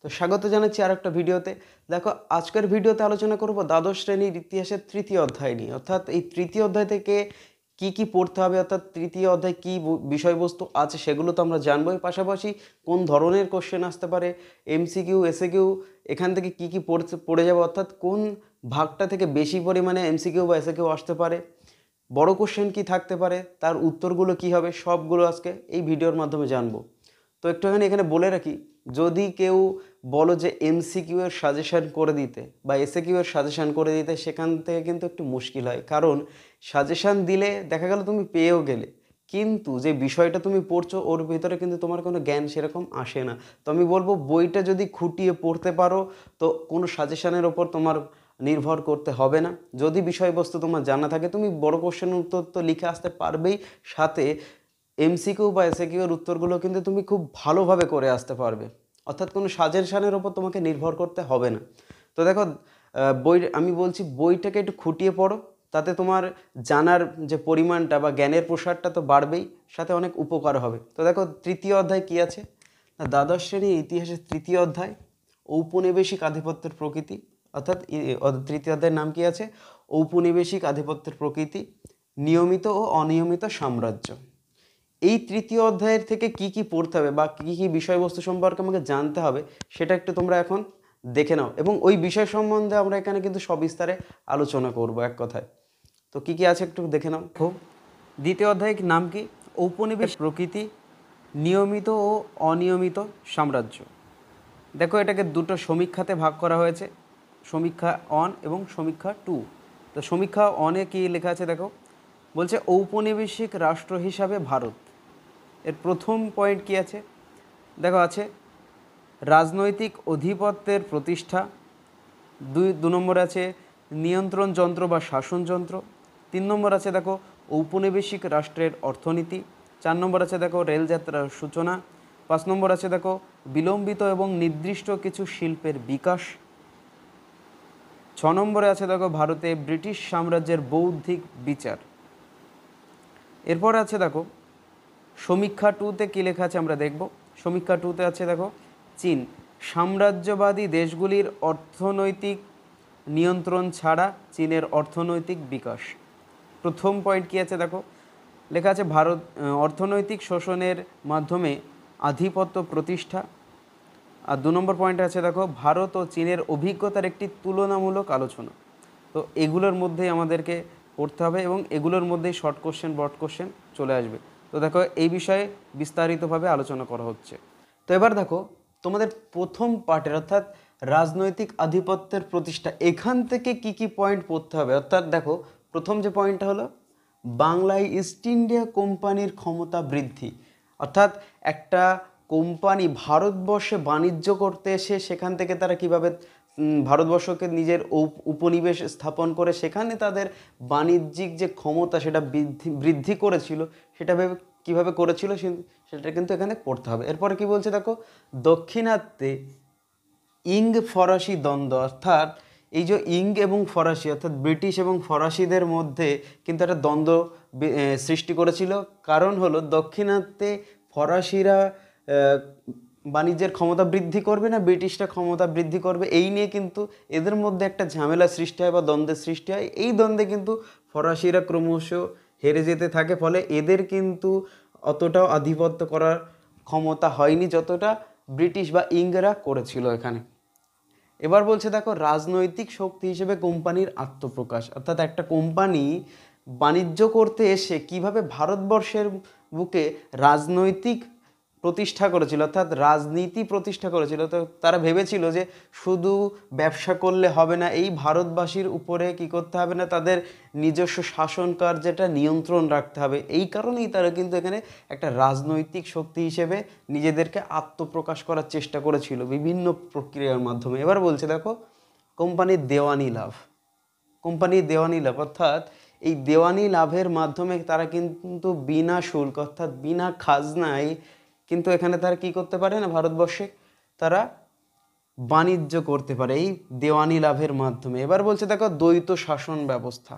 তো স্বাগত জানাচ্ছি আর একটা ভিডিওতে। দেখো, আজকের ভিডিওতে আলোচনা করব দ্বাদশ শ্রেণীর ইতিহাসের তৃতীয় অধ্যায় নিয়ে। অর্থাৎ এই তৃতীয় অধ্যায় থেকে কি কি পড়তে হবে, অর্থাৎ তৃতীয় অধ্যায় কি বিষয়বস্তু আছে সেগুলো তো আমরা জানবোই, পাশাপাশি কোন ধরনের কোশ্চেন আসতে পারে, এমসিকিউ এসএকিউ এখান থেকে কি কি পড়ে যাবে, অর্থাৎ কোন ভাগটা থেকে বেশি পরিমাণে এমসিকিউ বা এসএকিউ আসতে পারে, বড় কোশ্চেন কি থাকতে পারে, তার উত্তরগুলো কি হবে, সবগুলো আজকে এই ভিডিওর মাধ্যমে জানবো। তো একটুখানি এখানে বলে রাখি, যদি কেউ বলো যে এমসিকিউ এর সাজেশন করে দিতে বা এসএকিউ এর সাজেশন করে দিতে, সেখান থেকে কিন্তু একটু মুশকিল হয়। কারণ সাজেশন দিলে দেখা গেল তুমি পেয়েও গেলে, কিন্তু যে বিষয়টা তুমি পড়ছো ওর ভিতরে কিন্তু তোমার কোনো জ্ঞান সেরকম আসে না। তো আমি বলবো, বইটা যদি খুঁটিয়ে পড়তে পারো তো কোনো সাজেশনের ওপর তোমার নির্ভর করতে হবে না। যদি বিষয়বস্তু তোমার জানা থাকে, তুমি বড় কোশ্চেনের উত্তর তো লিখে আসতে পারবেই, সাথে এমসিকিউ বা এসএকিউ এর উত্তরগুলো কিন্তু তুমি খুব ভালোভাবে করে আসতে পারবে। অর্থাৎ কোনো সাজেশনের ওপর তোমাকে নির্ভর করতে হবে না। তো দেখো, বই আমি বলছি বইটাকে একটু খুঁটিয়ে পড়ো, তাতে তোমার জানার যে পরিমাণটা বা জ্ঞানের প্রসারটা তো বাড়বেই, সাথে অনেক উপকার হবে। তো দেখো, তৃতীয় অধ্যায় কি আছে না, দ্বাদশ শ্রেণীর ইতিহাসের তৃতীয় অধ্যায় ঔপনিবেশিক আধিপত্যের প্রকৃতি। অর্থাৎ তৃতীয় অধ্যায়ের নাম কি আছে? ঔপনিবেশিক আধিপত্যের প্রকৃতি, নিয়মিত ও অনিয়মিত সাম্রাজ্য। এই তৃতীয় অধ্যায়ের থেকে কি কি পড়তে হবে বা কি কি বিষয়বস্তু সম্পর্কে আমাকে জানতে হবে, সেটা একটু তোমরা এখন দেখে নাও, এবং ওই বিষয় সম্বন্ধে আমরা এখানে কিন্তু সবিস্তারে আলোচনা করব এক কথায়। তো কি কি আছে একটু দেখে নাও। খুব দ্বিতীয় অধ্যায়ের নাম কি? ঔপনিবেশ প্রকৃতি, নিয়মিত ও অনিয়মিত সাম্রাজ্য। দেখো, এটাকে দুটো সমীক্ষাতে ভাগ করা হয়েছে, সমীক্ষা 1 এবং সমীক্ষা 2। তো সমীক্ষা 1-এ কী লেখা আছে দেখো, বলছে ঔপনিবেশিক রাষ্ট্র হিসাবে ভারত। এর প্রথম পয়েন্ট কি আছে দেখো, আছে রাজনৈতিক আধিপত্যের প্রতিষ্ঠা। দু নম্বরে আছে নিয়ন্ত্রণ যন্ত্র বা শাসনযন্ত্র। 3 নম্বর আছে দেখো ঔপনিবেশিক রাষ্ট্রের অর্থনীতি। 4 নম্বর আছে দেখো রেলযাত্রার সূচনা। 5 নম্বর আছে দেখো বিলম্বিত এবং নির্দিষ্ট কিছু শিল্পের বিকাশ। 6 নম্বরে আছে দেখো ভারতে ব্রিটিশ সাম্রাজ্যের বৌদ্ধিক বিচার। এরপর আছে দেখো সমীক্ষা 2-তে কী লেখা আছে আমরা দেখব। সমীক্ষা 2-তে আছে দেখো চীন সাম্রাজ্যবাদী দেশগুলির অর্থনৈতিক নিয়ন্ত্রণ ছাড়া চীনের অর্থনৈতিক বিকাশ। প্রথম পয়েন্ট কী আছে দেখো, লেখা আছে ভারত অর্থনৈতিক শোষণের মাধ্যমে আধিপত্য প্রতিষ্ঠা। আর 2 নম্বর পয়েন্টে আছে দেখো ভারত ও চীনের অভিজ্ঞতার একটি তুলনামূলক আলোচনা। তো এগুলোর মধ্যেই আমাদেরকে পড়তে হবে এবং এগুলোর মধ্যেই শর্ট কোশ্চেন ব্রড কোশ্চেন চলে আসবে। তো দেখো, এই বিষয়ে বিস্তারিতভাবে আলোচনা করা হচ্ছে। তো এবার দেখো, তোমাদের প্রথম পার্টের অর্থাৎ রাজনৈতিক আধিপত্যের প্রতিষ্ঠা, এখান থেকে কি কি পয়েন্ট পড়তে হবে। অর্থাৎ দেখো, প্রথম যে পয়েন্টটা হলো বাংলায় ইস্ট ইন্ডিয়া কোম্পানির ক্ষমতা বৃদ্ধি। অর্থাৎ একটা কোম্পানি ভারতবর্ষে বাণিজ্য করতে এসে সেখান থেকে তারা কিভাবে ভারতবর্ষকে নিজের উপনিবেশ স্থাপন করে সেখানে তাদের বাণিজ্যিক যে ক্ষমতা সেটা বৃদ্ধি করেছিল, সেটা কীভাবে করেছিল সেটা কিন্তু এখানে পড়তে হবে। এরপরে কি বলছে দেখো, দক্ষিণাত্যে ইং ফরাসি দ্বন্দ্ব। অর্থাৎ এই যে ইং এবং ফরাসি, অর্থাৎ ব্রিটিশ এবং ফরাসিদের মধ্যে কিন্তু একটা দ্বন্দ্ব সৃষ্টি করেছিল। কারণ হলো দক্ষিণাত্যে ফরাসিরা বাণিজ্যের ক্ষমতা বৃদ্ধি করবে না ব্রিটিশরা ক্ষমতা বৃদ্ধি করবে, এই নিয়ে কিন্তু এদের মধ্যে একটা ঝামেলা সৃষ্টি হয় বা দ্বন্দ্বের সৃষ্টি হয়। এই দ্বন্দ্বে কিন্তু ফরাসিরা ক্রমশ হেরে যেতে থাকে, ফলে এদের কিন্তু অতটাও আধিপত্য করার ক্ষমতা হয়নি যতটা ব্রিটিশ বা ইংরেজরা করেছিল এখানে। এবার বলছে দেখো রাজনৈতিক শক্তি হিসেবে কোম্পানির আত্মপ্রকাশ। অর্থাৎ একটা কোম্পানি বাণিজ্য করতে এসে কিভাবে ভারতবর্ষের বুকে রাজনৈতিক প্রতিষ্ঠা করেছিল, অর্থাৎ রাজনীতি প্রতিষ্ঠা করেছিল। তো তারা ভেবেছিল যে শুধু ব্যবসা করলে হবে না, এই ভারতবাসীর উপরে কি করতে হবে না, তাদের নিজস্ব শাসন কার্যটা নিয়ন্ত্রণ রাখতে হবে। এই কারণেই তারা কিন্তু এখানে একটা রাজনৈতিক শক্তি হিসেবে নিজেদেরকে আত্মপ্রকাশ করার চেষ্টা করেছিল বিভিন্ন প্রক্রিয়ার মাধ্যমে। এবার বলছে দেখো কোম্পানির দেওয়ানি লাভ। কোম্পানির দেওয়ানি লাভ অর্থাৎ এই দেওয়ানি লাভের মাধ্যমে তারা কিন্তু বিনা শুল্ক অর্থাৎ বিনা খাজনায় কিন্তু এখানে তারা কি করতে পারে না, ভারতবর্ষে তারা বাণিজ্য করতে পারে এই দেওয়ানি লাভের মাধ্যমে। এবার বলছে দেখো দ্বৈত শাসন ব্যবস্থা।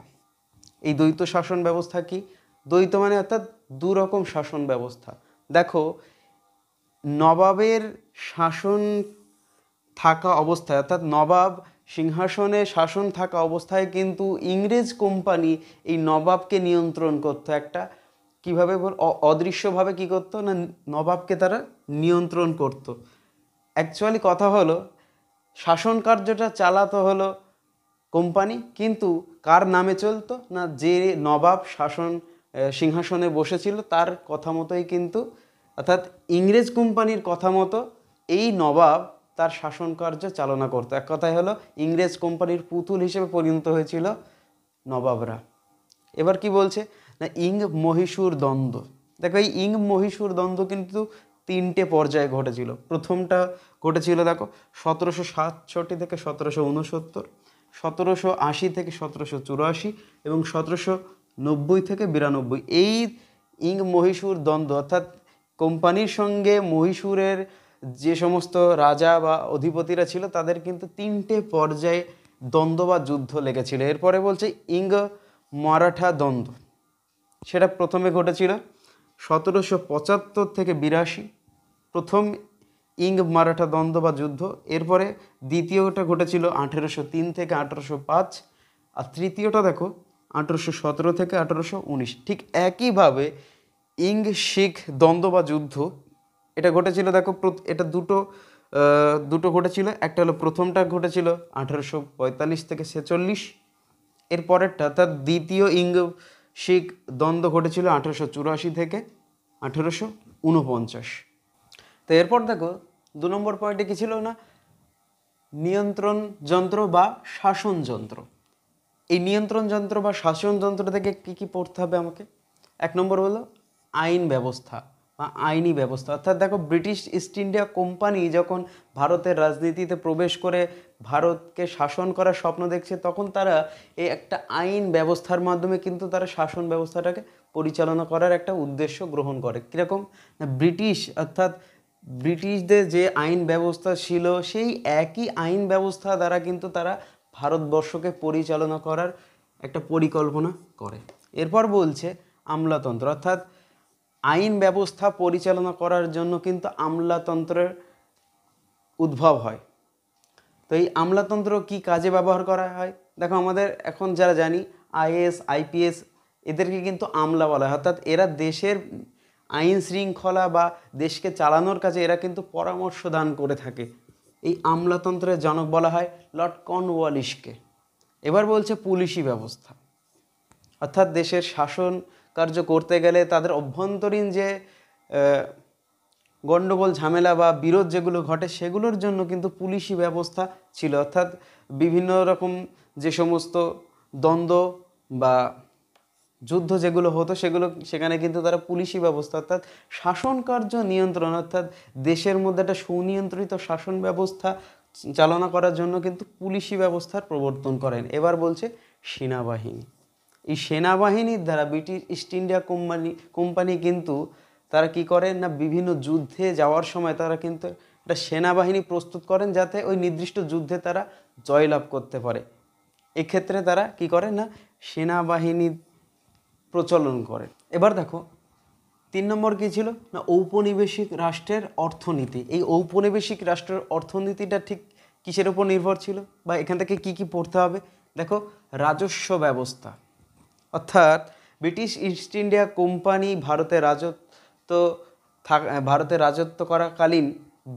এই দ্বৈত শাসন ব্যবস্থা কি? দ্বৈত মানে অর্থাৎ দুরকম শাসন ব্যবস্থা। দেখো, নবাবের শাসন থাকা অবস্থায়, অর্থাৎ নবাব সিংহাসনে শাসন থাকা অবস্থায় কিন্তু ইংরেজ কোম্পানি এই নবাবকে নিয়ন্ত্রণ করতো একটা কীভাবে অদৃশ্যভাবে কী করতো না, নবাবকে তারা নিয়ন্ত্রণ করতো। অ্যাকচুয়ালি কথা হলো শাসন কার্যটা চালাতো হলো কোম্পানি, কিন্তু কার নামে চলতো না, যে নবাব সিংহাসনে বসেছিল তার কথা মতোই কিন্তু, অর্থাৎ ইংরেজ কোম্পানির কথা মতো এই নবাব তার শাসন কার্য চালনা করতো। এক কথায় হলো ইংরেজ কোম্পানির পুতুল হিসেবে পরিণত হয়েছিল নবাবরা। এবার কি বলছে না, ইং মহীশূর দ্বন্দ্ব। দেখো এই ইং মহীশূর দ্বন্দ্ব কিন্তু 3টে পর্যায়ে ঘটেছিল। প্রথমটা ঘটেছিল দেখো 1767 থেকে 1769, 1780 থেকে 1784 এবং 1790 থেকে 92। এই ইং মহীশূর দ্বন্দ্ব, অর্থাৎ কোম্পানির সঙ্গে মহীশূরের যে সমস্ত রাজা বা অধিপতিরা ছিল তাদের কিন্তু 3টে পর্যায়ে দ্বন্দ্ব বা যুদ্ধ লেগেছিল। এরপরে বলছে ইং মারাঠা দ্বন্দ্ব, সেটা প্রথমে ঘটেছিল 1775 থেকে 82, প্রথম ইং মারাঠা দ্বন্দ্ব বা যুদ্ধ। এরপরে দ্বিতীয়টা ঘটেছিল 1803 থেকে 1805, আর তৃতীয়টা দেখো 1817 থেকে 1819। ঠিক একইভাবে ইং শিখ দ্বন্দ্ব বা যুদ্ধ এটা ঘটেছিল দেখো, এটা দুটো ঘটেছিল। একটা হলো প্রথমটা ঘটেছিল 1845 থেকে 46, এর পরেরটা অর্থাৎ দ্বিতীয় ইং শিখ দ্বন্দ্ব ঘটেছিল 1884 থেকে 1849। তো এরপর দেখো 2 নম্বর পয়েন্টে কী ছিল না, নিয়ন্ত্রণ যন্ত্র বা শাসন যন্ত্র। এই নিয়ন্ত্রণ যন্ত্র বা শাসন যন্ত্র থেকে কী কী পড়তে হবে আমাকে? 1 নম্বর হলো আইন ব্যবস্থা বা আইনি ব্যবস্থা। অর্থাৎ দেখো ব্রিটিশ ইস্ট ইন্ডিয়া কোম্পানি যখন ভারতের রাজনীতিতে প্রবেশ করে ভারতকে শাসন করার স্বপ্ন দেখছে, তখন তারা এই একটা আইন ব্যবস্থার মাধ্যমে কিন্তু তারা শাসন ব্যবস্থাটাকে পরিচালনা করার একটা উদ্দেশ্য গ্রহণ করে। কীরকম না, ব্রিটিশদের যে আইন ব্যবস্থা ছিল সেই একই আইন ব্যবস্থা দ্বারা কিন্তু তারা ভারতবর্ষকে পরিচালনা করার একটা পরিকল্পনা করে। এরপর বলছে আমলাতন্ত্র, অর্থাৎ আইন ব্যবস্থা পরিচালনা করার জন্য কিন্তু আমলাতন্ত্রের উদ্ভব হয়। তো এই আমলাতন্ত্র কি কাজে ব্যবহার করা হয়? দেখো আমাদের এখন যারা জানি আইএএস আইপিএস এদেরকে কিন্তু আমলা বলা হয়, অর্থাৎ এরা দেশের আইন শৃঙ্খলা বা দেশকে চালানোর কাজে এরা কিন্তু পরামর্শ দান করে থাকে। এই আমলাতন্ত্রের জনক বলা হয় লর্ড কর্নওয়ালিসকে। এবার বলছে পুলিশি ব্যবস্থা, অর্থাৎ দেশের শাসন কার্য করতে গেলে তাদের অভ্যন্তরীণ যে গণ্ডগোল ঝামেলা বা বিরোধ যেগুলো ঘটে সেগুলোর জন্য কিন্তু পুলিশি ব্যবস্থা ছিল। অর্থাৎ বিভিন্ন রকম যে সমস্ত দ্বন্দ্ব বা যুদ্ধ যেগুলো হতো সেখানে কিন্তু তারা পুলিশি ব্যবস্থা অর্থাৎ শাসন কার্য নিয়ন্ত্রণ, অর্থাৎ দেশের মধ্যে একটা সুনিয়ন্ত্রিত শাসন ব্যবস্থা চালনা করার জন্য কিন্তু পুলিশি ব্যবস্থার প্রবর্তন করেন। এবার বলছে সেনাবাহিনী। এই সেনাবাহিনীর দ্বারা ব্রিটিশ ইস্ট ইন্ডিয়া কোম্পানি কিন্তু তারা কি করেন না, বিভিন্ন যুদ্ধে যাওয়ার সময় তারা কিন্তু একটা সেনাবাহিনী প্রস্তুত করেন যাতে ওই নির্দিষ্ট যুদ্ধে তারা জয়লাভ করতে পারে। এক্ষেত্রে তারা কি করেন না, সেনাবাহিনী প্রচলন করে। এবার দেখো 3 নম্বর কী ছিল না, ঔপনিবেশিক রাষ্ট্রের অর্থনীতি। এই ঔপনিবেশিক রাষ্ট্রের অর্থনীতিটা ঠিক কিসের উপর নির্ভর ছিল বা এখান থেকে কি কি পড়তে হবে? দেখো রাজস্ব ব্যবস্থা, অর্থাৎ ব্রিটিশ ইস্ট ইন্ডিয়া কোম্পানি ভারতে রাজত্ব করাকালীন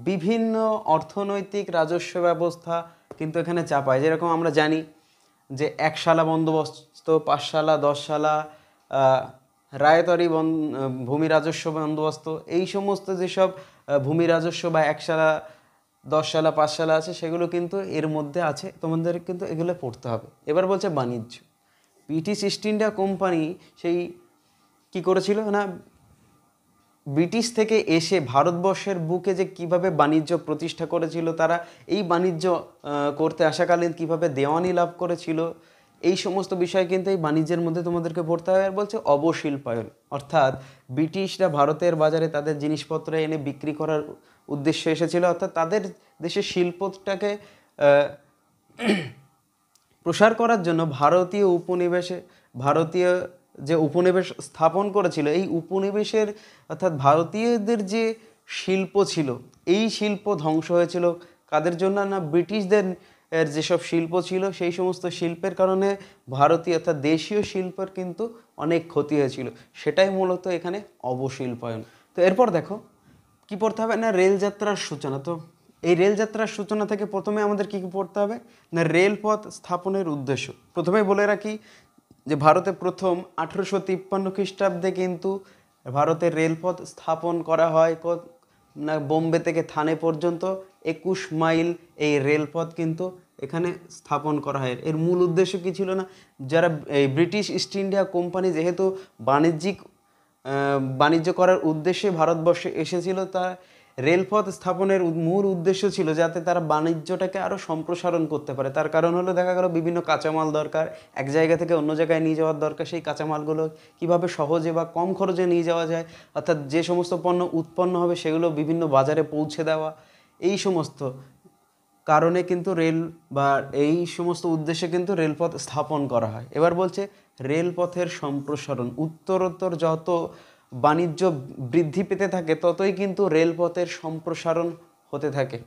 বিভিন্ন অর্থনৈতিক রাজস্ব ব্যবস্থা কিন্তু এখানে চাপায়। যেরকম আমরা জানি যে 1 শালা বন্দোবস্ত, 5 শালা, 10 শালা, রায়তরি ভূমি রাজস্ব বন্দোবস্ত, এই সমস্ত যেসব ভূমি রাজস্ব বা 1 শালা, 10 শালা, 5 শালা আছে সেগুলো কিন্তু এর মধ্যে আছে, তোমাদের কিন্তু এগুলো পড়তে হবে। এবার বলছে বাণিজ্য। ব্রিটিশ ইস্ট ইন্ডিয়া কোম্পানি সেই কি করেছিল না, ব্রিটিশ থেকে এসে ভারতবর্ষের বুকে যে কিভাবে বাণিজ্য প্রতিষ্ঠা করেছিল, তারা এই বাণিজ্য করতে আসাকালীন কিভাবে দেওয়ানি লাভ করেছিল, এই সমস্ত বিষয় কিন্তু এই বাণিজ্যের মধ্যে তোমাদেরকে পড়তে হবে। আর বলছে অবশিল্পায়ন, অর্থাৎ ব্রিটিশরা ভারতের বাজারে তাদের জিনিসপত্র এনে বিক্রি করার উদ্দেশ্য এসেছিল, অর্থাৎ তাদের দেশের শিল্পটাকে প্রসার করার জন্য ভারতীয় যে উপনিবেশ স্থাপন করেছিল, এই উপনিবেশের অর্থাৎ ভারতীয়দের যে শিল্প ছিল এই শিল্প ধ্বংস হয়েছিল কাদের জন্য? না ব্রিটিশদের এর যেসব শিল্প ছিল সেই সমস্ত শিল্পের কারণে ভারতীয় অর্থাৎ দেশীয় শিল্পের কিন্তু অনেক ক্ষতি হয়েছিল, সেটাই মূলত এখানে অবশিল্পায়ন। তো এরপর দেখো কি পড়তে হবে না রেলযাত্রার সূচনা। তো এই রেলযাত্রার সূচনা থেকে প্রথমে আমাদের কী কী পড়তে হবে না রেলপথ স্থাপনের উদ্দেশ্য। প্রথমেই বলে রাখি যে ভারতে প্রথম 1853 খ্রিস্টাব্দে কিন্তু ভারতের রেলপথ স্থাপন করা হয় না বোম্বে থেকে থানে পর্যন্ত 21 মাইল এই রেলপথ কিন্তু এখানে স্থাপন করা হয়। এর মূল উদ্দেশ্য কী ছিল না যারা এই ব্রিটিশ ইস্ট ইন্ডিয়া কোম্পানি যেহেতু বাণিজ্য করার উদ্দেশ্যে ভারতবর্ষে এসেছিল, তা রেলপথ স্থাপনের মূল উদ্দেশ্য ছিল যাতে তারা বাণিজ্যটাকে আরও সম্প্রসারণ করতে পারে। তার কারণ হলো দেখা গেল বিভিন্ন কাঁচামাল দরকার, এক জায়গা থেকে অন্য জায়গায় নিয়ে যাওয়ার দরকার, সেই কাঁচামালগুলো কীভাবে সহজে বা কম খরচে নিয়ে যাওয়া যায়, অর্থাৎ যে সমস্ত পণ্য উৎপন্ন হবে সেগুলো বিভিন্ন বাজারে পৌঁছে দেওয়া, এই সমস্ত কারণে কিন্তু রেল বা এই সমস্ত উদ্দেশ্যে কিন্তু রেলপথ স্থাপন করা হয়। এবার বলছে রেলপথের সম্প্রসারণ, উত্তরোত্তর যত বাণিজ্য বৃদ্ধি পেতে থাকে ততই কিন্তু রেলপথের সম্প্রসারণ হতে থাকে।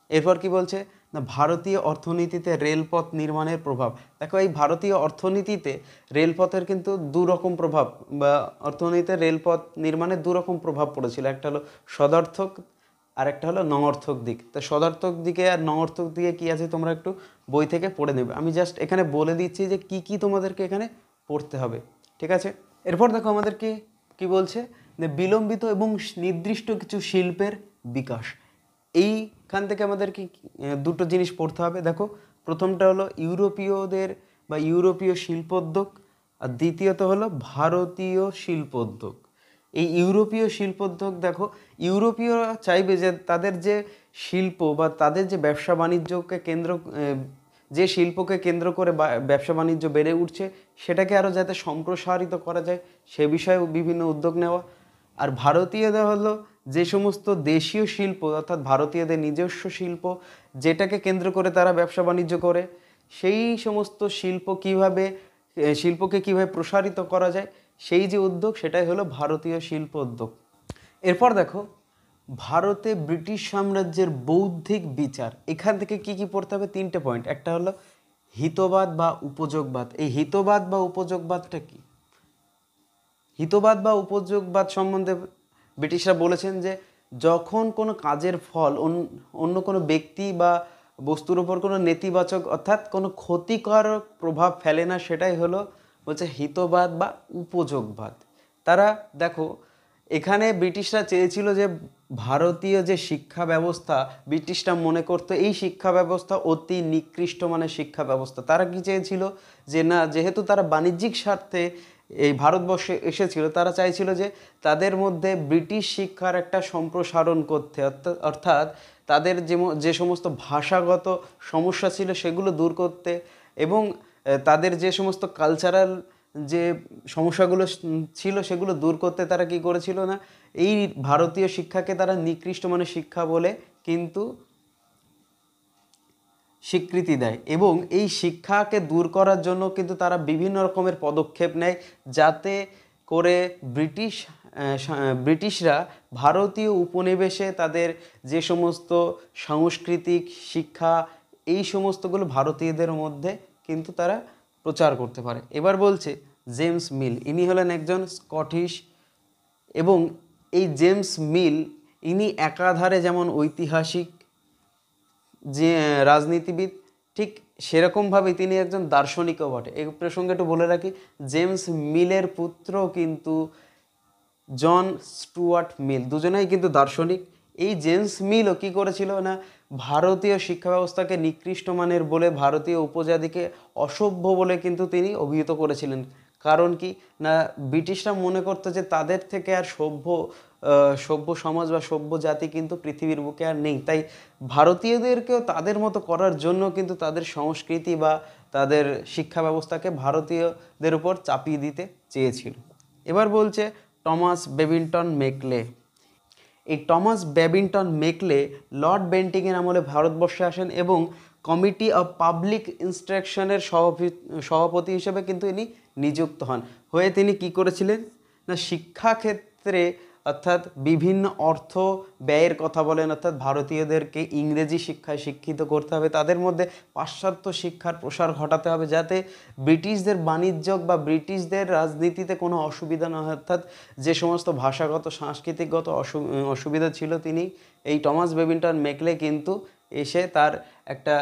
এরপর কি বলছে না ভারতীয় অর্থনীতিতে রেলপথ নির্মাণের প্রভাব। দেখো এই ভারতীয় অর্থনীতিতে রেলপথের কিন্তু দুরকম প্রভাব বা অর্থনীতিতে রেলপথ নির্মাণের দুরকম প্রভাব পড়েছিল, একটা হলো সদর্থক আর একটা হলো নঙর্থক দিক। তো সদর্থক দিকে আর নঙর্থক দিকে কী আছে তোমরা একটু বই থেকে পড়ে নেবে, আমি জাস্ট এখানে বলে দিচ্ছি যে কি কি তোমাদেরকে এখানে পড়তে হবে, ঠিক আছে। এরপর দেখো আমাদেরকে কি বলছে যে বিলম্বিত এবং নির্দিষ্ট কিছু শিল্পের বিকাশ। এইখান থেকে আমাদেরকে দুটো জিনিস পড়তে হবে। দেখো প্রথমটা হলো ইউরোপীয়দের বা ইউরোপীয় শিল্পোদ্যোগ, আর দ্বিতীয়ত হলো ভারতীয় শিল্পোদ্যোগ। এই ইউরোপীয় শিল্পোদ্যোগ দেখো ইউরোপীয়রা চাইবে যে তাদের যে শিল্প বা তাদের যে ব্যবসা বাণিজ্যকে কেন্দ্র যে শিল্পকে কেন্দ্র করে ব্যবসা বাণিজ্য বেড়ে উঠছে সেটাকে আরও যাতে সম্প্রসারিত করা যায় সে বিষয়ে বিভিন্ন উদ্যোগ নেওয়া। আর ভারতীয়দের হলো যে সমস্ত দেশীয় শিল্প অর্থাৎ ভারতীয়দের নিজস্ব শিল্প যেটাকে কেন্দ্র করে তারা ব্যবসা বাণিজ্য করে, সেই সমস্ত শিল্পকে কীভাবে প্রসারিত করা যায় সেই যে উদ্যোগ সেটাই হলো ভারতীয় শিল্প উদ্যোগ। এরপর দেখো ভারতে ব্রিটিশ সাম্রাজ্যের বৌদ্ধিক বিচার। এখান থেকে কি কি পড়তে হবে তিনটে পয়েন্ট। একটা হলো হিতবাদ বা উপযোগবাদ। এই হিতবাদ বা উপযোগবাদটা কি? হিতবাদ বা উপযোগবাদ সম্বন্ধে ব্রিটিশরা বলেছেন যে যখন কোনো কাজের ফল অন্য কোনো ব্যক্তি বা বস্তুর উপর কোনো নেতিবাচক অর্থাৎ কোনো ক্ষতিকারক প্রভাব ফেলে না, সেটাই হলো বলছে হিতবাদ বা উপযোগবাদ। তারা দেখো এখানে ব্রিটিশরা চেয়েছিল যে ভারতীয় যে শিক্ষা ব্যবস্থা, ব্রিটিশরা মনে করতো এই শিক্ষা ব্যবস্থা অতি নিকৃষ্ট মানের শিক্ষা ব্যবস্থা। তারা কি চেয়েছিল যে না, যেহেতু তারা বাণিজ্যিক স্বার্থে এই ভারতবর্ষে এসেছিল, তারা চাইছিল যে তাদের মধ্যে ব্রিটিশ শিক্ষার একটা সম্প্রসারণ করতে, অর্থাৎ তাদের যে সমস্ত ভাষাগত সমস্যা ছিল সেগুলো দূর করতে এবং তাদের যে সমস্ত কালচারাল যে সমস্যাগুলো ছিল সেগুলো দূর করতে তারা কি করেছিল না এই ভারতীয় শিক্ষাকে তারা নিকৃষ্ট মানের শিক্ষা বলে কিন্তু স্বীকৃতি দেয় এবং এই শিক্ষাকে দূর করার জন্য কিন্তু তারা বিভিন্ন রকমের পদক্ষেপ নেয় যাতে করে ব্রিটিশরা ভারতীয় উপনিবেশে তাদের যে সমস্ত সাংস্কৃতিক শিক্ষা এই সমস্তগুলো ভারতীয়দের মধ্যে কিন্তু তারা প্রচার করতে পারে। এবার বলছে জেমস মিল, ইনি হলেন একজন স্কটিশ এবং এই জেমস মিল ইনি একাধারে যেমন ঐতিহাসিক যে রাজনীতিবিদ ঠিক সেরকমভাবে তিনি একজন দার্শনিকও বটে। এই প্রসঙ্গে একটু বলে রাখি জেমস মিলের পুত্র কিন্তু জন স্টুয়ার্ট মিল, দুজনেই কিন্তু দার্শনিক। এই জেমস মিলও কী করেছিল না ভারতীয় শিক্ষা ব্যবস্থাকে নিকৃষ্ট মানের বলে ভারতীয় উপজাতিকে অসভ্য বলে কিন্তু তিনি অভিহিত করেছিলেন। কারণ কি না ব্রিটিশরা মনে করতো যে তাদের থেকে আর সভ্য সমাজ বা সভ্য জাতি কিন্তু পৃথিবীর বুকে আর নেই, তাই ভারতীয়দেরকেও তাদের মতো করার জন্য কিন্তু তাদের সংস্কৃতি বা তাদের শিক্ষা ব্যবস্থাকে ভারতীয়দের উপর চাপিয়ে দিতে চেয়েছিল। এবার বলছে টমাস বেবিংটন মেকলে। এই টমাস বেবিংটন মেকলে লর্ড বেন্টিংয়ের আমলে ভারতবর্ষে আসেন এবং কমিটি অফ পাবলিক ইনস্ট্রাকশনের সভাপতি হিসেবে কিন্তু ইনি নিযুক্ত হয়ে তিনি কি করেছিলেন না শিক্ষাক্ষেত্রে অর্থাৎ বিভিন্ন অর্থ ব্যয়ের কথা বলেন, অর্থাৎ ভারতীয়দেরকে ইংরেজি শিক্ষায় শিক্ষিত করতে হবে, তাদের মধ্যে পাশ্চাত্য শিক্ষার প্রসার ঘটাতে হবে, যাতে ব্রিটিশদের বাণিজ্য বা ব্রিটিশদের রাজনীতিতে কোনো অসুবিধা না হয়। অর্থাৎ যে সমস্ত ভাষাগত সাংস্কৃতিকগত অসুবিধা ছিল, তিনি এই টমাস বেবিংটন মেকলে কিন্তু এসে তার একটা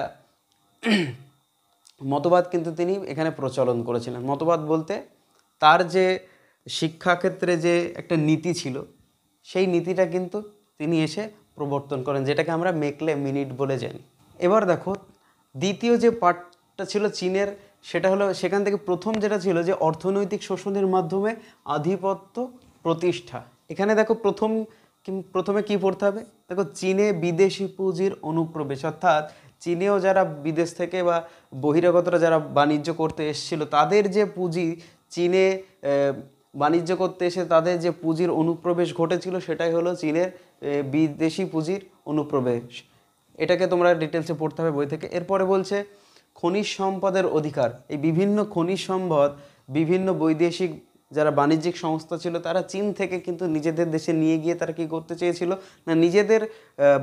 মতবাদ কিন্তু তিনি এখানে প্রচলন করেছিলেন। মতবাদ বলতে তার যে শিক্ষাক্ষেত্রে যে একটা নীতি ছিল, সেই নীতিটা কিন্তু তিনি এসে প্রবর্তন করেন, যেটাকে আমরা মেকলে মিনিট বলে জানি। এবার দেখো দ্বিতীয় যে পার্টটা ছিল চীনের, সেটা হলো সেখান থেকে প্রথম যেটা ছিল যে অর্থনৈতিক শোষণের মাধ্যমে আধিপত্য প্রতিষ্ঠা। এখানে দেখো প্রথমে কি পড়তে হবে, দেখো চীনে বিদেশি পুঁজির অনুপ্রবেশ, অর্থাৎ চীনেও যারা বিদেশ থেকে বা বহিরাগতরা যারা বাণিজ্য করতে এসেছিল, তাদের যে পুঁজি চীনে বাণিজ্য করতে এসে তাদের যে পুঁজির অনুপ্রবেশ ঘটেছিল, সেটাই হলো চীনের বিদেশি পুঁজির অনুপ্রবেশ। এটাকে তোমরা ডিটেলসে পড়তে হবে বই থেকে। এরপরে বলছে খনিজ সম্পদের অধিকার। এই বিভিন্ন খনিজ সম্পদ বিভিন্ন বৈদেশিক যারা বাণিজ্যিক সংস্থা ছিল, তারা চীন থেকে কিন্তু নিজেদের দেশে নিয়ে গিয়ে তারা কী করতে চেয়েছিল না, নিজেদের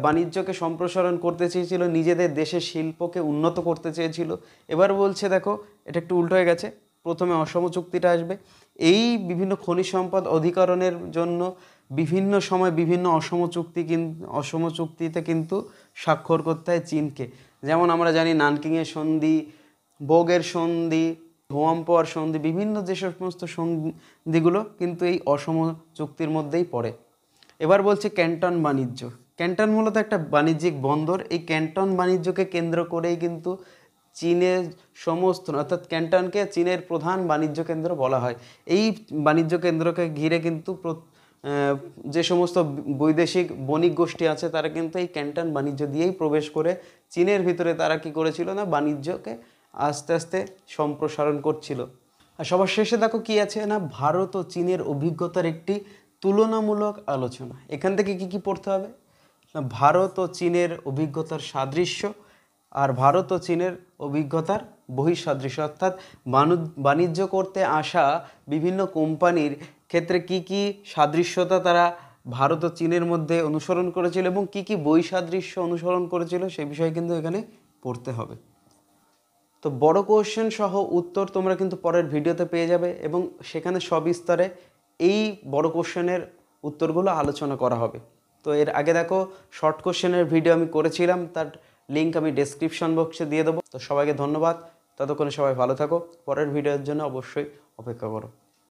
বাণিজ্যকে সম্প্রসারণ করতে চেয়েছিল, নিজেদের দেশের শিল্পকে উন্নত করতে চেয়েছিল। এবার বলছে দেখো এটা একটু উল্টো হয়ে গেছে, প্রথমে অসম চুক্তিটা আসবে। এই বিভিন্ন খনিজ সম্পদ অধিকরণের জন্য বিভিন্ন সময় বিভিন্ন অসম চুক্তিতে কিন্তু স্বাক্ষর করতে হয় চীনকে। যেমন আমরা জানি নানকিংয়ের সন্ধি, বোগের সন্ধি, হোয়ামপোয়ার সন্ধি, বিভিন্ন যে সমস্ত সন্ধিগুলো কিন্তু এই অসম চুক্তির মধ্যেই পড়ে। এবার বলছে ক্যান্টন বাণিজ্য। ক্যান্টন মূলত একটা বাণিজ্যিক বন্দর। এই ক্যান্টন বাণিজ্যকে কেন্দ্র করেই কিন্তু চীনের সমস্ত, অর্থাৎ ক্যান্টনকে চীনের প্রধান বাণিজ্য কেন্দ্র বলা হয়। এই বাণিজ্য কেন্দ্রকে ঘিরে কিন্তু যে সমস্ত বৈদেশিক বণিক গোষ্ঠী আছে, তারা কিন্তু এই ক্যান্টন বাণিজ্য দিয়েই প্রবেশ করে চীনের ভিতরে তারা কি করেছিল না, বাণিজ্যকে আস্তে আস্তে সম্প্রসারণ করছিল। আর সবার শেষে দেখো কি আছে না, ভারত ও চীনের অভিজ্ঞতার একটি তুলনামূলক আলোচনা। এখান থেকে কি কি পড়তে হবে না, ভারত ও চীনের অভিজ্ঞতার সাদৃশ্য আর ভারত ও চীনের অভিজ্ঞতার বহিঃসাদৃশ্য, অর্থাৎ বাণিজ্য করতে আসা বিভিন্ন কোম্পানির ক্ষেত্রে কি কি সাদৃশ্যতা তারা ভারত ও চীনের মধ্যে অনুসরণ করেছিল এবং কি কি বৈসাদৃশ্য অনুসরণ করেছিল, সে বিষয়ে কিন্তু এখানে পড়তে হবে। তো বড় কোশ্চেন সহ উত্তর তোমরা কিন্তু পরের ভিডিওতে পেয়ে যাবে এবং সেখানে সবিস্তারে এই বড় কোশ্চেনের উত্তরগুলো আলোচনা করা হবে। তো এর আগে দেখো শর্ট কোশ্চেনের ভিডিও আমি করেছিলাম, তার লিঙ্ক আমি ডেসক্রিপশন বক্সে দিয়ে দেবো। তো সবাইকে ধন্যবাদ, ততক্ষণে সবাই ভালো থাকো, পরের ভিডিওর জন্য অবশ্যই অপেক্ষা করো।